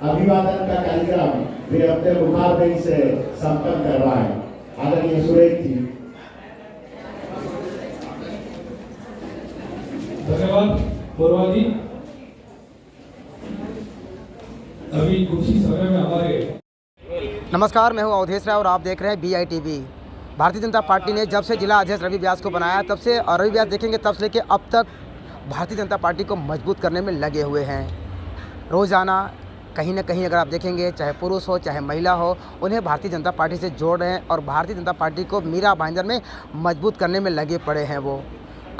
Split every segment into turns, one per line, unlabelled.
अभिवादन का कार्यक्रम वे अपने मुखारबिन से संपन्न करवाएं। आदरणीय सुरेश जी।
धन्यवाद पूर्वा जी। अभी कुछ ही समय में हमारे
नमस्कार, मैं हूं अवधेश राय और आप देख रहे हैं BITV। भारतीय जनता पार्टी ने जब से जिला अध्यक्ष रवि व्यास को बनाया तब से, और रवि व्यास देखेंगे तब से लेके अब तक भारतीय जनता पार्टी को मजबूत करने में लगे हुए हैं। रोज़ाना कहीं ना कहीं अगर आप देखेंगे, चाहे पुरुष हो चाहे महिला हो, उन्हें भारतीय जनता पार्टी से जोड़ रहे हैं और भारतीय जनता पार्टी को मीरा भाईंदर में मजबूत करने में लगे पड़े हैं। वो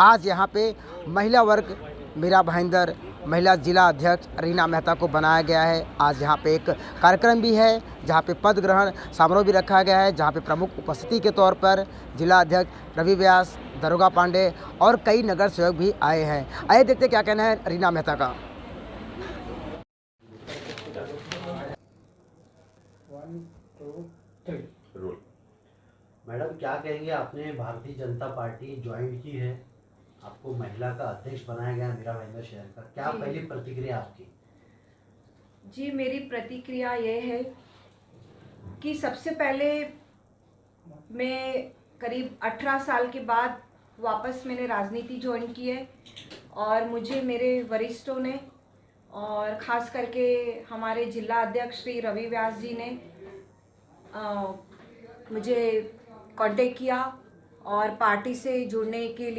आज यहाँ पे महिला वर्ग मीरा भाईंदर महिला जिला अध्यक्ष रीना मेहता को बनाया गया है। आज यहाँ पे एक कार्यक्रम भी है जहाँ पे पद ग्रहण समारोह भी रखा गया है, जहाँ पे प्रमुख उपस्थिति के तौर पर जिला अध्यक्ष रवि व्यास, दरोगा पांडे और कई नगर सेवक भी आए हैं। आइए देखते क्या कहना है रीना मेहता का।
मैडम, क्या कहेंगे? आपने भारतीय जनता पार्टी ज्वाइन की है, आपको महिला का अध्यक्ष बनाया गया मीरा भाईंदर शहर का, क्या पहली प्रतिक्रिया आपकी?
जी, मेरी प्रतिक्रिया ये है कि सबसे पहले मैं करीब 18 साल के बाद वापस मैंने राजनीति ज्वाइन की है और मुझे मेरे वरिष्ठों ने और ख़ास करके हमारे जिला अध्यक्ष श्री रवि व्यास जी ने मुझे कांटेक्ट किया और पार्टी से जुड़ने के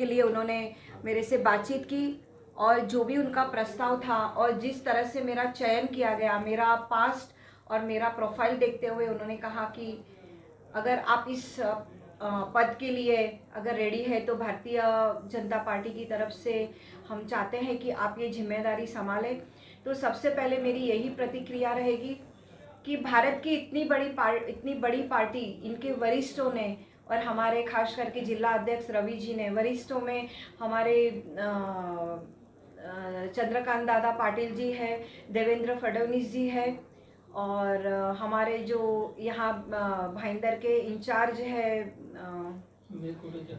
लिए उन्होंने मेरे से बातचीत की और जो भी उनका प्रस्ताव था और जिस तरह से मेरा चयन किया गया, मेरा पास्ट और मेरा प्रोफाइल देखते हुए उन्होंने कहा कि अगर आप इस पद के लिए अगर रेडी है तो भारतीय जनता पार्टी की तरफ से हम चाहते हैं कि आप ये जिम्मेदारी संभालें। तो सबसे पहले मेरी यही प्रतिक्रिया रहेगी कि भारत की इतनी बड़ी पार्टी, इनके वरिष्ठों ने और हमारे खास करके जिला अध्यक्ष रवि जी ने, वरिष्ठों में हमारे चंद्रकांत दादा पाटिल जी है, देवेंद्र फडणवीस जी है और हमारे जो यहाँ भाईंदर के इंचार्ज है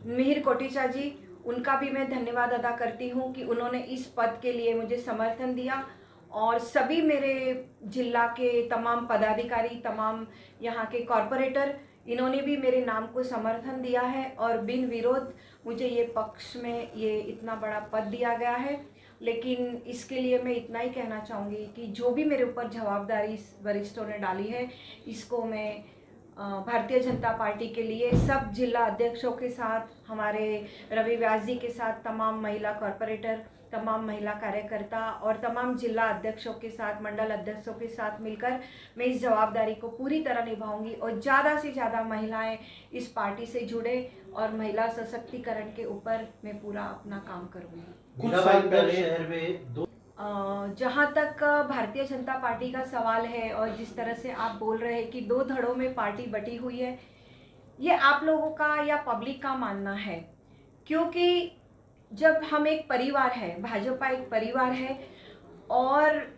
मिहिर कोटेचा जी, उनका भी मैं धन्यवाद अदा करती हूँ कि उन्होंने इस पद के लिए मुझे समर्थन दिया। और सभी मेरे जिला के तमाम पदाधिकारी, तमाम यहाँ के कॉरपोरेटर, इन्होंने भी मेरे नाम को समर्थन दिया है और बिन विरोध मुझे ये पक्ष में ये इतना बड़ा पद दिया गया है। लेकिन इसके लिए मैं इतना ही कहना चाहूँगी कि जो भी मेरे ऊपर जवाबदारी वरिष्ठों ने डाली है, इसको मैं भारतीय जनता पार्टी के लिए सब जिला अध्यक्षों के साथ, हमारे रवि व्यास जी के साथ, तमाम महिला कॉरपोरेटर, तमाम महिला कार्यकर्ता और तमाम जिला अध्यक्षों के साथ, मंडल अध्यक्षों के साथ मिलकर मैं इस जवाबदारी को पूरी तरह निभाऊंगी और ज़्यादा से ज़्यादा महिलाएं इस पार्टी से जुड़े और महिला सशक्तिकरण के ऊपर मैं पूरा अपना काम करूँगी।
मीरा भाईंदर शहर में
जहाँ तक भारतीय जनता पार्टी का सवाल है और जिस तरह से आप बोल रहे हैं कि 2 धड़ों में पार्टी बटी हुई है, ये आप लोगों का या पब्लिक का मानना है। क्योंकि जब हम एक परिवार है, भाजपा एक परिवार है और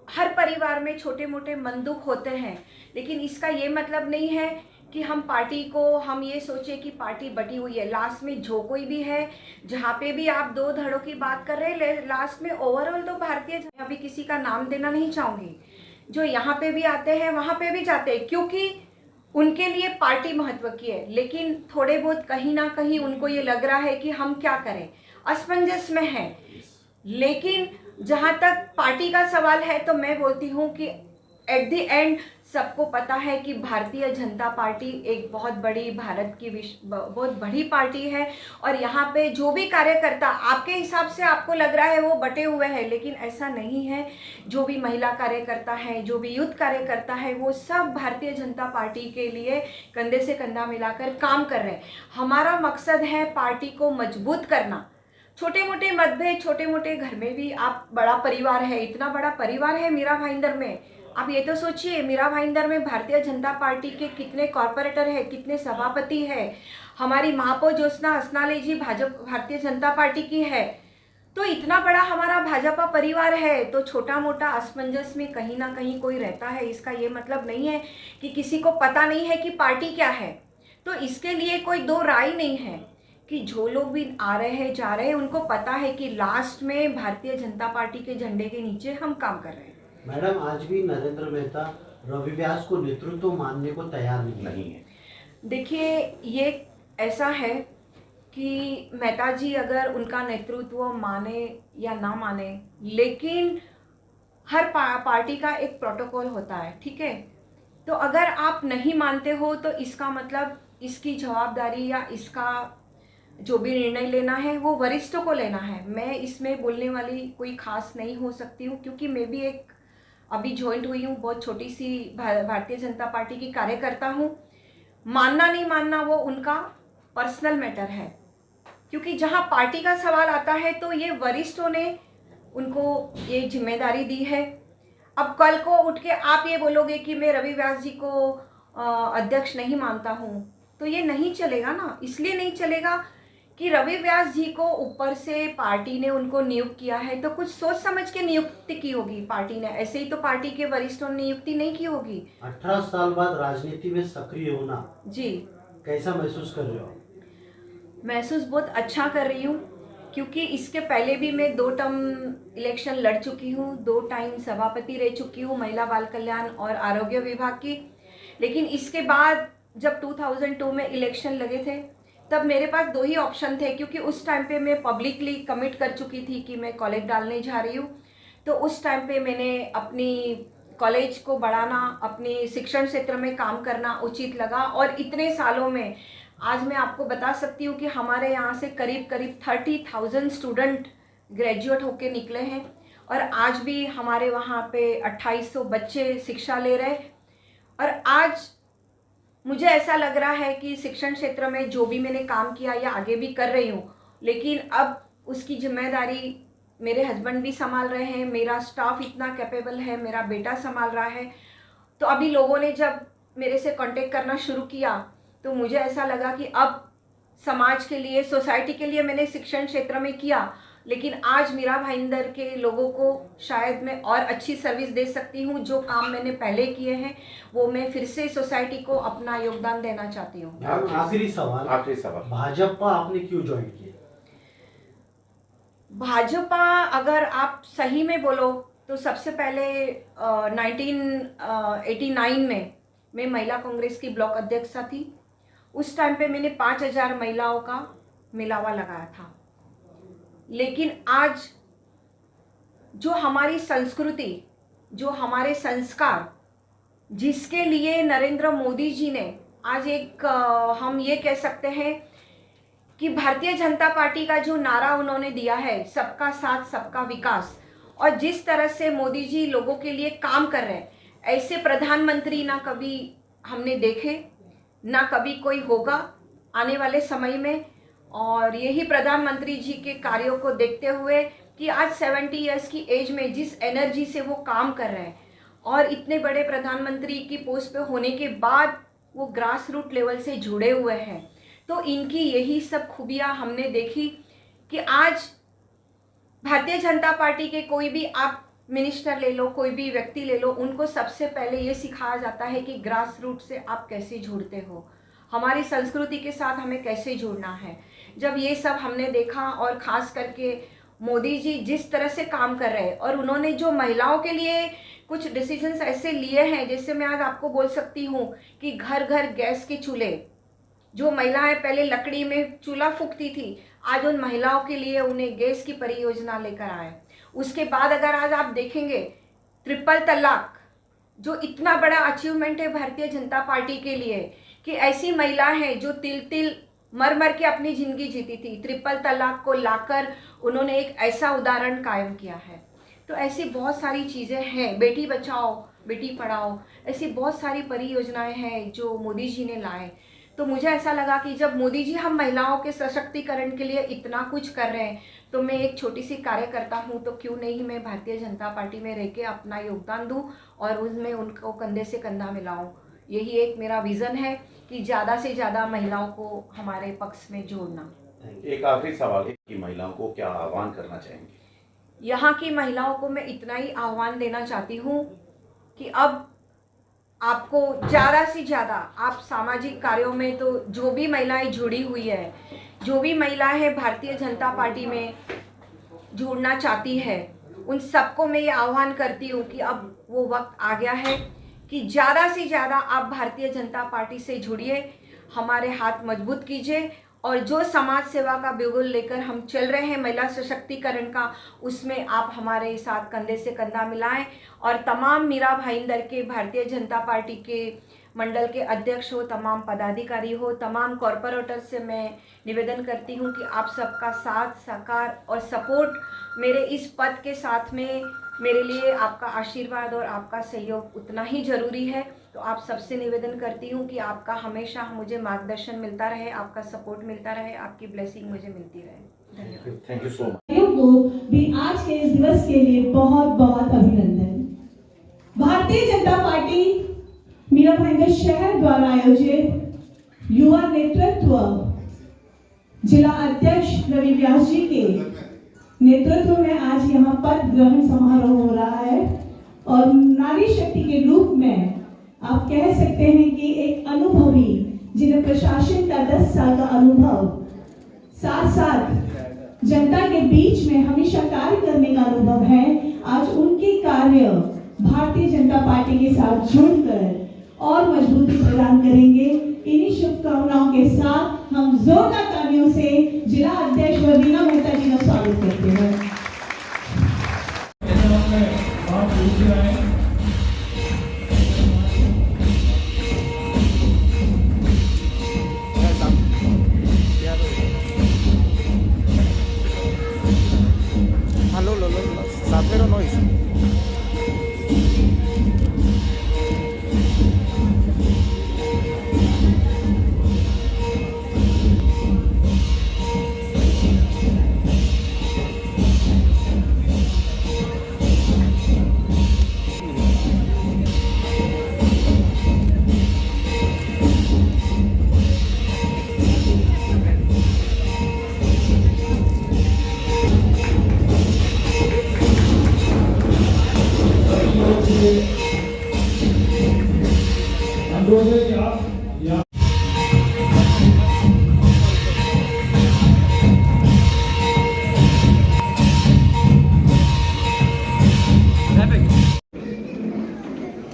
हर परिवार में छोटे मोटे मन दुख होते हैं, लेकिन इसका ये मतलब नहीं है कि हम पार्टी को हम ये सोचे कि पार्टी बटी हुई है। लास्ट में जो कोई भी है, जहाँ पे भी आप 2 धड़ों की बात कर रहे हैं, लास्ट में ओवरऑल तो भारतीय, अभी किसी का नाम देना नहीं चाहूँगी, जो यहाँ पे भी आते हैं वहाँ पे भी जाते हैं क्योंकि उनके लिए पार्टी महत्व की है। लेकिन थोड़े बहुत कहीं ना कहीं उनको ये लग रहा है कि हम क्या करें, असमंजस में है। लेकिन जहाँ तक पार्टी का सवाल है तो मैं बोलती हूँ कि एट द एंड सबको पता है कि भारतीय जनता पार्टी एक बहुत बड़ी, भारत की बहुत बड़ी पार्टी है और यहाँ पे जो भी कार्यकर्ता, आपके हिसाब से आपको लग रहा है वो बटे हुए हैं, लेकिन ऐसा नहीं है। जो भी महिला कार्यकर्ता है, जो भी यूथ कार्यकर्ता है, वो सब भारतीय जनता पार्टी के लिए कंधे से कंधा मिलाकर काम कर रहे हैं। हमारा मकसद है पार्टी को मजबूत करना। छोटे मोटे मतभेद, छोटे मोटे घर में भी आप, बड़ा परिवार है, इतना बड़ा परिवार है मीरा भाईंदर में। आप ये तो सोचिए, मीरा भाईंदर में भारतीय जनता पार्टी के कितने कॉरपोरेटर है, कितने सभापति है। हमारी महापौर ज्योत्सना हसनाले जी भारतीय जनता पार्टी की है। तो इतना बड़ा हमारा भाजपा परिवार है, तो छोटा मोटा असमंजस में कहीं ना कहीं कोई रहता है। इसका ये मतलब नहीं है कि किसी को पता नहीं है कि पार्टी क्या है। तो इसके लिए कोई दो राय नहीं है कि जो लोग भी आ रहे हैं जा रहे हैं उनको पता है कि लास्ट में भारतीय जनता पार्टी के झंडे के नीचे हम काम कर रहे हैं।
मैडम, आज भी नरेंद्र मेहता रवि व्यास को नेतृत्व मानने को तैयार नहीं है।
देखिए, ये ऐसा है कि मेहता जी अगर उनका नेतृत्व माने या ना माने, लेकिन हर पार्टी का एक प्रोटोकॉल होता है, ठीक है। तो अगर आप नहीं मानते हो तो इसका मतलब इसकी जवाबदारी या इसका जो भी निर्णय लेना है वो वरिष्ठों को लेना है। मैं इसमें बोलने वाली कोई खास नहीं हो सकती हूँ, क्योंकि मैं भी एक अभी ज्वाइंट हुई हूँ, बहुत छोटी सी भारतीय जनता पार्टी की कार्यकर्ता हूँ। मानना नहीं मानना वो उनका पर्सनल मैटर है, क्योंकि जहाँ पार्टी का सवाल आता है तो ये वरिष्ठों ने उनको ये जिम्मेदारी दी है। अब कल को उठ के आप ये बोलोगे कि मैं रवि व्यास जी को अध्यक्ष नहीं मानता हूँ, तो ये नहीं चलेगा ना। इसलिए नहीं चलेगा कि रवि व्यास जी को ऊपर से पार्टी ने उनको नियुक्त किया है, तो कुछ सोच समझ के नियुक्ति की होगी पार्टी ने, ऐसे ही तो पार्टी के वरिष्ठों ने नियुक्ति नहीं की होगी।
18 साल बाद राजनीति में सक्रिय होना
जी,
कैसा महसूस कर रहे हो?
महसूस बहुत अच्छा कर रही हूँ, क्योंकि इसके पहले भी मैं 2 टर्म इलेक्शन लड़ चुकी हूँ, 2 टाइम सभापति रह चुकी हूँ महिला बाल कल्याण और आरोग्य विभाग की। लेकिन इसके बाद जब 2002 में इलेक्शन लगे थे तब मेरे पास 2 ही ऑप्शन थे, क्योंकि उस टाइम पे मैं पब्लिकली कमिट कर चुकी थी कि मैं कॉलेज डालने जा रही हूँ। तो उस टाइम पे मैंने अपनी कॉलेज को बढ़ाना, अपनी शिक्षण क्षेत्र में काम करना उचित लगा। और इतने सालों में आज मैं आपको बता सकती हूँ कि हमारे यहाँ से करीब 30,000 स्टूडेंट ग्रेजुएट होके निकले हैं, और आज भी हमारे वहाँ पे 2800 बच्चे शिक्षा ले रहे हैं। और आज मुझे ऐसा लग रहा है कि शिक्षण क्षेत्र में जो भी मैंने काम किया या आगे भी कर रही हूँ, लेकिन अब उसकी जिम्मेदारी मेरे हस्बैंड भी संभाल रहे हैं, मेरा स्टाफ इतना कैपेबल है, मेरा बेटा संभाल रहा है। तो अभी लोगों ने जब मेरे से कांटेक्ट करना शुरू किया तो मुझे ऐसा लगा कि अब समाज के लिए, सोसाइटी के लिए मैंने शिक्षण क्षेत्र में किया, लेकिन आज मीरा भाईंदर के लोगों को शायद मैं और अच्छी सर्विस दे सकती हूँ। जो काम मैंने पहले किए हैं वो मैं फिर से सोसाइटी को अपना योगदान देना चाहती हूँ।
आखिरी सवाल, भाजपा आपने क्यों ज्वाइन किया?
भाजपा अगर आप सही में बोलो तो सबसे पहले 1989 में मैं महिला कांग्रेस की ब्लॉक अध्यक्षा थी। उस टाइम पे मैंने 5000 महिलाओं का मिलावा लगाया था। लेकिन आज जो हमारी संस्कृति, जो हमारे संस्कार, जिसके लिए नरेंद्र मोदी जी ने आज एक हम ये कह सकते हैं कि भारतीय जनता पार्टी का जो नारा उन्होंने दिया है, सबका साथ सबका विकास, और जिस तरह से मोदी जी लोगों के लिए काम कर रहे हैं, ऐसे प्रधानमंत्री ना कभी हमने देखे, ना कभी कोई होगा आने वाले समय में। और यही प्रधानमंत्री जी के कार्यों को देखते हुए कि आज 70 इयर्स की एज में जिस एनर्जी से वो काम कर रहे हैं, और इतने बड़े प्रधानमंत्री की पोस्ट पे होने के बाद वो ग्रास रूट लेवल से जुड़े हुए हैं, तो इनकी यही सब खूबियाँ हमने देखी कि आज भारतीय जनता पार्टी के कोई भी आप मिनिस्टर ले लो, कोई भी व्यक्ति ले लो, उनको सबसे पहले ये सिखाया जाता है कि ग्रास रूट से आप कैसे जुड़ते हो, हमारी संस्कृति के साथ हमें कैसे जुड़ना है। जब ये सब हमने देखा, और ख़ास करके मोदी जी जिस तरह से काम कर रहे हैं, और उन्होंने जो महिलाओं के लिए कुछ डिसीजंस ऐसे लिए हैं, जैसे मैं आज आपको बोल सकती हूँ कि घर घर गैस के चूल्हे, जो महिलाएं पहले लकड़ी में चूल्हा फूंकती थी, आज उन महिलाओं के लिए उन्हें गैस की परियोजना लेकर आए। उसके बाद अगर आज आप देखेंगे ट्रिपल तलाक, जो इतना बड़ा अचीवमेंट है भारतीय जनता पार्टी के लिए, कि ऐसी महिला है जो तिल तिल मर मर के अपनी ज़िंदगी जीती थी, ट्रिपल तलाक को लाकर उन्होंने एक ऐसा उदाहरण कायम किया है। तो ऐसी बहुत सारी चीज़ें हैं, बेटी बचाओ बेटी पढ़ाओ, ऐसी बहुत सारी परियोजनाएं हैं जो मोदी जी ने लाए। तो मुझे ऐसा लगा कि जब मोदी जी हम महिलाओं के सशक्तिकरण के लिए इतना कुछ कर रहे हैं, तो मैं एक छोटी सी कार्यकर्ता हूँ, तो क्यों नहीं मैं भारतीय जनता पार्टी में रह के अपना योगदान दूँ और उसमें उनको कंधे से कंधा मिलाऊँ। यही एक मेरा विज़न है कि ज़्यादा से ज़्यादा महिलाओं को हमारे पक्ष में जोड़ना।
एक आखिरी सवाल है कि महिलाओं को क्या आह्वान करना चाहेंगे?
यहाँ की महिलाओं को मैं इतना ही आह्वान देना चाहती हूँ कि अब आपको ज़्यादा से ज़्यादा, आप सामाजिक कार्यों में तो जो भी महिलाएं जुड़ी हुई है, जो भी महिला है भारतीय जनता पार्टी में जुड़ना चाहती है, उन सबको मैं ये आह्वान करती हूँ कि अब वो वक्त आ गया है कि ज़्यादा से ज़्यादा आप भारतीय जनता पार्टी से जुड़िए, हमारे हाथ मजबूत कीजिए और जो समाज सेवा का बिगुल लेकर हम चल रहे हैं महिला सशक्तिकरण का, उसमें आप हमारे साथ कंधे से कंधा मिलाएं। और तमाम मीरा भाईंदर के भारतीय जनता पार्टी के मंडल के अध्यक्ष हो, तमाम पदाधिकारी हो, तमाम कॉरपोरेटर से मैं निवेदन करती हूं कि आप सबका साथ सहकार और सपोर्ट मेरे इस पद के साथ में मेरे लिए आपका आशीर्वाद और आपका सहयोग उतना ही ज़रूरी है। तो आप सबसे निवेदन करती हूं कि आपका हमेशा मुझे मार्गदर्शन मिलता रहे, आपका सपोर्ट मिलता रहे, आपकी ब्लेसिंग मुझे मिलती रहे। धन्यवाद।
Thank you so much.
को भी आज के इस दिवस के लिए बहुत बहुत अभिनंदन। भारतीय जनता पार्टी मीरा भाईंदर शहर द्वारा आयोजित युवा नेतृत्व जिला अध्यक्ष रवि व्यास जी के नेतृत्व में आज यहाँ पद ग्रहण समारोह हो रहा है और नारी शक्ति के रूप में आप कह सकते हैं कि एक अनुभवी जिन्हें प्रशासन का 10 साल का अनुभव, साथ साथ जनता के बीच में हमेशा कार्य करने का अनुभव है, आज उनके कार्य भारतीय जनता पार्टी के साथ जुड़कर और मजबूती प्रदान करेंगे। इन्हीं शुभकामनाओं के साथ हम जोरदार तालियों से जिला अध्यक्ष रवीना मेहता जी का स्वागत करते हैं।
हेलो लो साथ में नॉइस।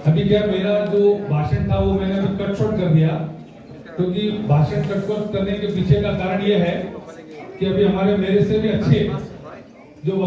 अभी क्या मेरा जो भाषण था वो मैंने अभी कट शॉर्ट कर दिया, क्योंकि भाषण कट शॉर्ट करने के पीछे का कारण ये है कि अभी हमारे मेरे से भी अच्छे जो